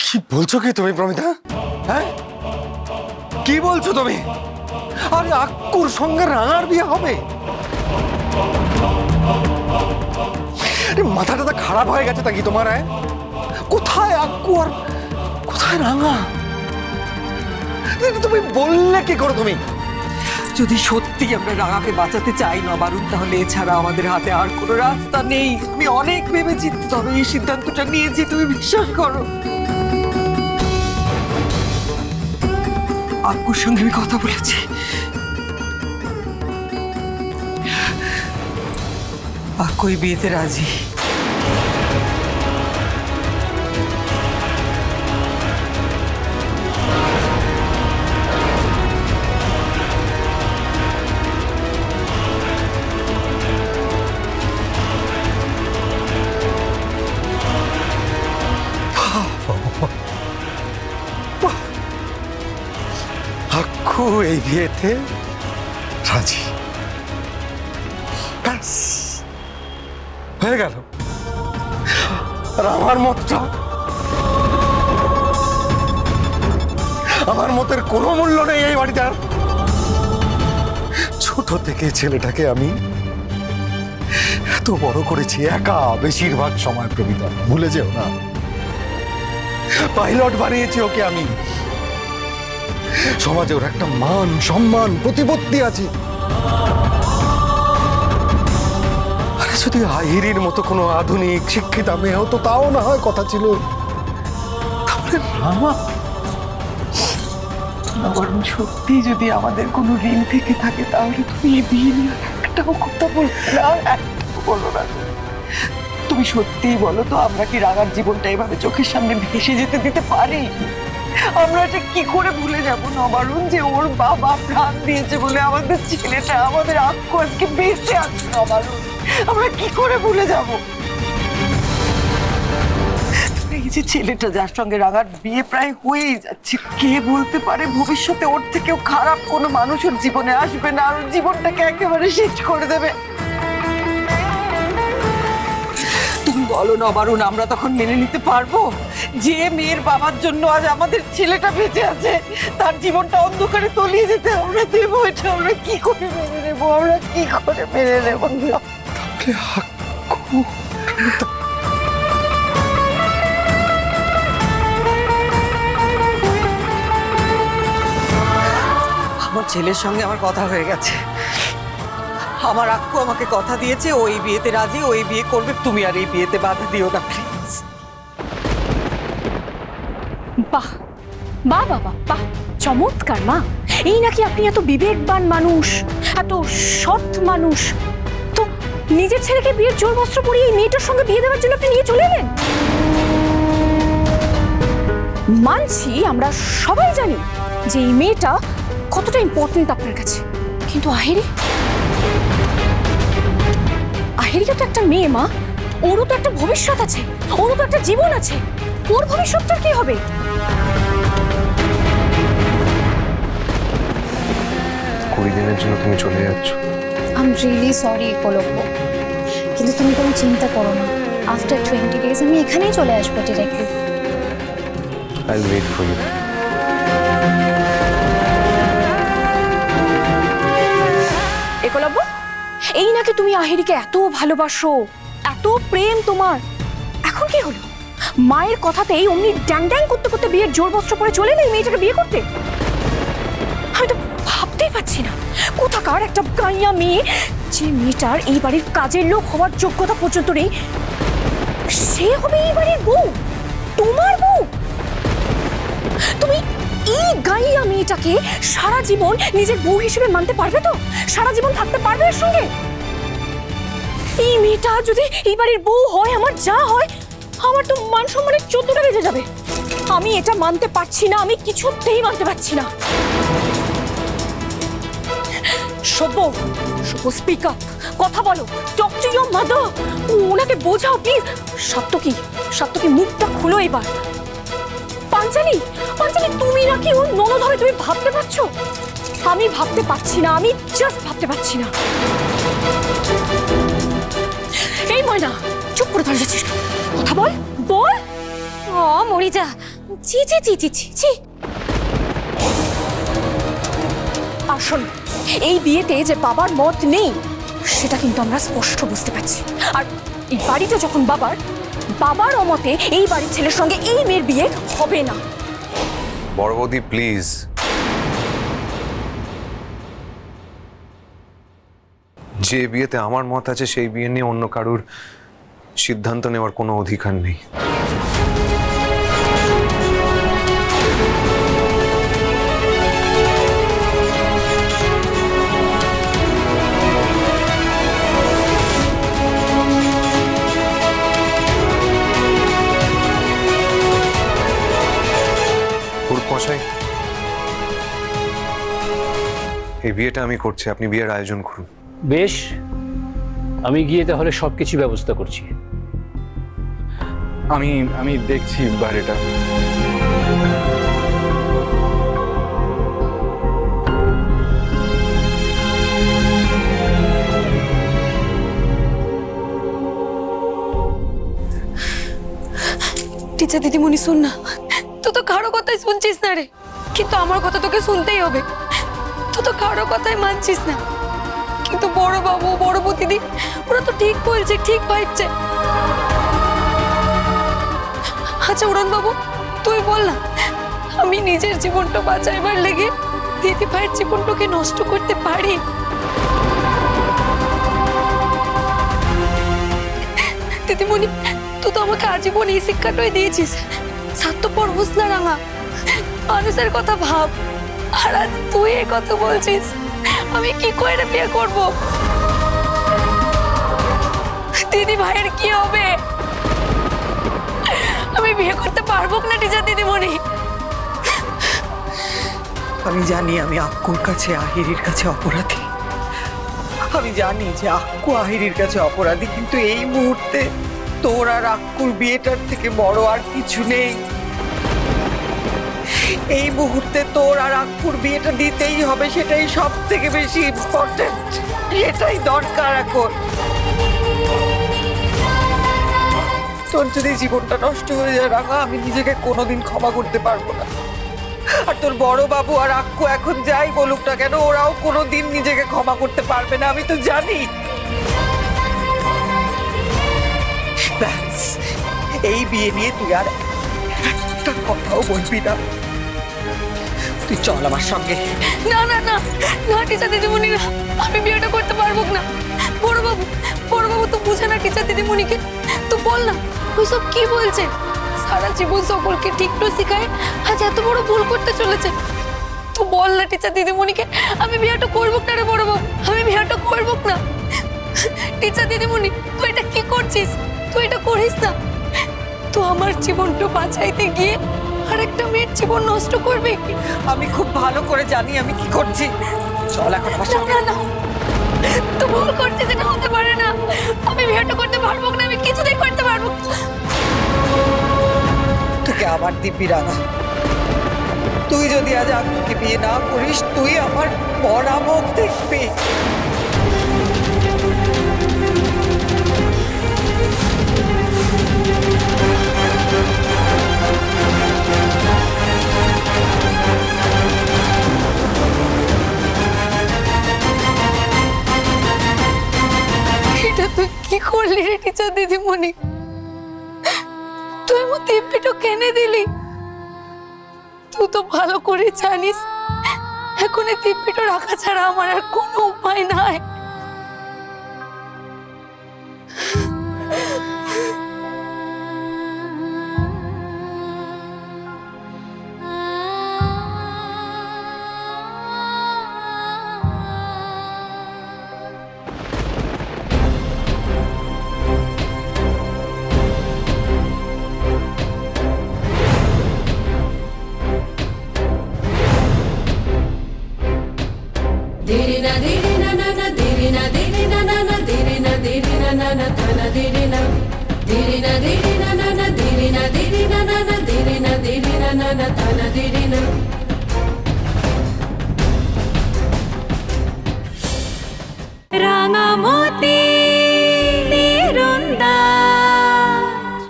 কি বলছো কি তুমি প্রমিতা? হ্যাঁ, কি বলছো তুমি? আরে আক্কুর সঙ্গে রাঙার বিয়ে হবে? মাথাটা খারাপ হয়ে গেছে নাকি তোমার? কোথায় আক্কু আর কোথায় রাঙা? তুমি বললে কি করে তুমি? যদি সত্যি আমরা রাঙাকে বাঁচাতে চাই না বারুণ, তাহলে এছাড়া আমাদের হাতে আর কোনো রাস্তা নেই। আমি অনেক ভেবেচিন্তে তবে এই সিদ্ধান্তটা নিয়েছি, তুমি বিশ্বাস করো। আক্কুর সঙ্গে আমি কথা বলেছি, আক্কু এই বিয়েতে রাজি। আক্কু এই বিয়েতে রাজি, ব্যাস হয়ে গেল। আর আমার মতটা, আমার মতের কোনো মূল্য নেই এই বাড়িতে আর। ছোট থেকে ছেলেটাকে আমি এত বড় করেছি একা বেশিরভাগ সময়, প্রমিতা ভুলে যেও না। পাইলট বানিয়েছি ওকে আমি। সমাজে ওর একটা মান সম্মান প্রতিপত্তি আছে। আরে যদি আহিরির মতো কোনো আধুনিক শিক্ষিতা মেয়ে হতো তাও না হয় কথা ছিল, তাহলে রামা। বারুণ, সত্যি যদি আমাদের কোনো ঋণ থেকে থাকে তাহলে তুমি এই বিয়ে নিয়ে একটাও কথা বলবে না, একটাও বলো না। তুমি সত্যিই বলো তো, আমরা কি রাঙার জীবনটা এভাবে চোখের সামনে ভেসে যেতে দিতে পারি? আমরা এটা কি করে ভুলে যাবো নবারুণ, যে ওর বাবা প্রাণ দিয়েছে বলে আমাদের ছেলেটা, আমাদের আক্কু আজকে বেঁচে আছে নবারুণ? আমরা কি করে ভুলে যাব? এই যে ছেলেটা যার সঙ্গে রাঙার বিয়ে প্রায় হয়েই যাচ্ছে, কে বলতে পারে ভবিষ্যতে ওর থেকেও খারাপ কোনো মানুষ ওর জীবনে আসবে না আর ওর জীবনটাকে একেবারে শেষ করে দেবে? তুমি বলো নবারুণ, আমরা তখন মেনে নিতে পারবো যে মেয়ের বাবার জন্য আজ আমাদের ছেলেটা বেঁচে আছে, তার জীবনটা অন্ধকারে তলিয়ে যেতে আমরা দেবো? এটা আমরা কি করে মেনে নেবো? আমরা কি করে মেনে নেবো? তাহলে আক্কু, আমার ছেলের সঙ্গে আমার কথা হয়ে গেছে। আমার আক্কু আমাকে কথা দিয়েছে ওই বিয়েতে রাজি, ওই বিয়ে করবে। তুমি আর এই বিয়েতে বাধা দিও না প্লিজ। বাহ বাহ বাবা বাহ, চমৎকার মা। এই নাকি আপনি এত বিবেকবান মানুষ, এত সৎ মানুষ, তো নিজের ছেলেকে বিয়ের জোর বস্ত্র পরিয়ে এই মেয়েটার সঙ্গে বিয়ে দেওয়ার জন্য আপনি নিয়ে চলে এলেন? মানছি, আমরা সবাই জানি যে এই মেয়েটা কতটা ইম্পর্টেন্ট আপনার কাছে, কিন্তু আহিরিও তো একটা মেয়ে মা, ওরও তো একটা ভবিষ্যৎ আছে, ওরও তো একটা জীবন আছে। ওর ভবিষ্যৎটার কি হবে? কুড়ি দিনের জন্য তুমি চলে যাচ্ছ। আই এম রিয়েলি সরি কলব্য, কিন্তু তুমি কোনো চিন্তা করো না। আফটার 20 days আমি এখানেই চলে আসবো directly. I will wait for you. Eklavya, এই নাকি তুমি আহিরিকে এত ভালোবাসো, এত প্রেম তোমার, এখন কি হলো? মায়ের কথাতেই অমনি ড্যাং ড্যাং করতে করতে বিয়ের জোর বস্ত্র পরে চলে এলে এই মেয়েটাকে বিয়ে করতে? আমি তো ভাবতেই পারছি না, কোথাকার একটা গাইয়া মেয়ে, যে মেয়েটার এই বাড়ির কাজের লোক হওয়ার যোগ্যতা পর্যন্ত নেই, সে হবে এই বাড়ির বউ, তোমার বউ। তুমি এই গাইয়া মেয়েটাকে সারা জীবন নিজের বউ হিসেবে মানতে পারবে তো? সারা জীবন থাকতে পারবে এর সঙ্গে? এই মেয়েটা যদি এই বাড়ির বউ হয়, আমার যা হয়, আমার তো মান সম্মানের 14টা বেজে যাবে। আমি এটা মানতে পারছি না, আমি কিছুতেই মানতে পারছি না। সব্য, স্পিক আপ, কথা বলো, টক টু ইওর মাদার, ওনাকে বোঝাও প্লিজ। সত্যকি মুখটা খুলো এবার। পাঞ্চালি, তুমি নাকি ওর ননদ হবে, তুমি ভাবতে পারছো? আমি ভাবতে পারছি না, আমি জাস্ট ভাবতে পারছি না। এই ময়না, চুপ করে দাঁড়িয়ে যাচ্ছিস, কথা বল বল। মরি যা, ছি ছি ছি ছি ছি ছি। আর শোন, এই বিয়েতে যে বাবার মত নেই সেটা কিন্তু আমরা স্পষ্ট বুঝতে পারছি। আর এই বাড়িটা যখন বাবার, বাবার অমতে এই বাড়ির ছেলের সঙ্গে এই মেয়ের বিয়ে হবে না। বড় বৌদি প্লিজ, যে বিয়েতে আমার মত আছে সেই বিয়ে নিয়ে অন্য কারুর সিদ্ধান্ত নেওয়ার কোনো অধিকার নেই। মশাই, এই বিয়েটা আমি করছি, আপনি বিয়ের আয়োজন করুন। বেশ, আমি গিয়ে তাহলে সবকিছু ব্যবস্থা করছি। আমি দেখছি বাড়িটা। টিচার দিদিমণি শোন না, তুই তো কারো কথাই শুনছিস না রে, কিন্তু আমার কথা তোকে শুনতেই হবে। তুই তো কারো কথাই মানছিস না, কিন্তু বড় বাবু বড় বউ দিদি ওরা তো ঠিক বলছে, ঠিক ভাবছে। আচ্ছা উড়ন বাবু, তুই বল না, আমি নিজের জীবনটা বাঁচাইবার লেগে দিদি ভাইয়ের জীবনটাকে নষ্ট করতে পারি? দিদিমণি, তুই তো আমাকে আজীবন এই শিক্ষাটাই দিয়েছিস, স্বার্থপর হোস না রাঙা, মানুষের কথা ভাব। আর আজ তুই এই কথা বলছিস, আমি কি করে বিয়ে করব? দিদি ভাইয়ের কি হবে? আমি বিয়ে করতে পারবো না টিচার দিদিমণি। আমি জানি আমি আক্কুর কাছে, আহিরির কাছে অপরাধী। আমি জানি যে আক্কু আহিরির কাছে অপরাধী, কিন্তু এই মুহূর্তে তোর আর আক্কুর বিয়েটার থেকে বড় আর কিছু নেই। এই মুহূর্তে তোর আর আক্কুর বিয়েটা দিতেই হবে, সেটাই সব থেকে বেশি ইম্পর্টেন্ট, সেটাই দরকার এখন। তোর যদি জীবনটা নষ্ট হয়ে যায় রাঙা, আমি নিজেকে কোনোদিন ক্ষমা করতে পারবো না। আর তোর বড় বাবু আর আক্কু এখন যাই বলুক না কেন, ওরাও কোনোদিন নিজেকে ক্ষমা করতে পারবে না, আমি তো জানি। ব্যাস, এই বিয়ে নিয়ে তুই আর একটা কথাও বলবি না। তুই চল আমার সঙ্গে। না না না না টিচার দিদিমণি, না, আমি বিয়েটা করতে পারবো না। বড় বাবু তো বুঝে না টিচার দিদিমণিকে, তো বল না ওই সব কি বলছে? সারা জীবন সকলকে ঠিকটো শিখায়, আজ এত বড় ভুল করতে চলেছে। তো বল না টিচার দিদিমণিকে, আমি বিয়েটা করবো না রে বড় বাবু, আমি বিয়েটা করবো না। টিচার দিদিমণি, তুই এটা কি করছিস? তুই এটা করিস না। তো আমার জীবনটা বাঁচাইতে গিয়ে আরেকটা মেয়ের জীবন নষ্ট করবি? আমি খুব ভালো করে জানি আমি কি করছি। চল এখন আমার সঙ্গে। না না, তুই ভুল করছিস, এটা হতে পারে না। আমি বিয়েটা করতে পারবো না, আমি কিছুতেই করতে পারবো না। তোকে আবার দিব্যি রাঙা, তুই যদি আজ আক্কুকে বিয়ে না করিস, তুই আমার মরা মুখ দেখবি। এটা তুই কি করলি রে টিচার দিদিমণি? তুই আমার দিব্যিটা কেনে দিলি? তুই তো ভালো করে জানিস এখন এই দিব্যিটা রাখা ছাড়া আমার আর কোনো উপায় নাই।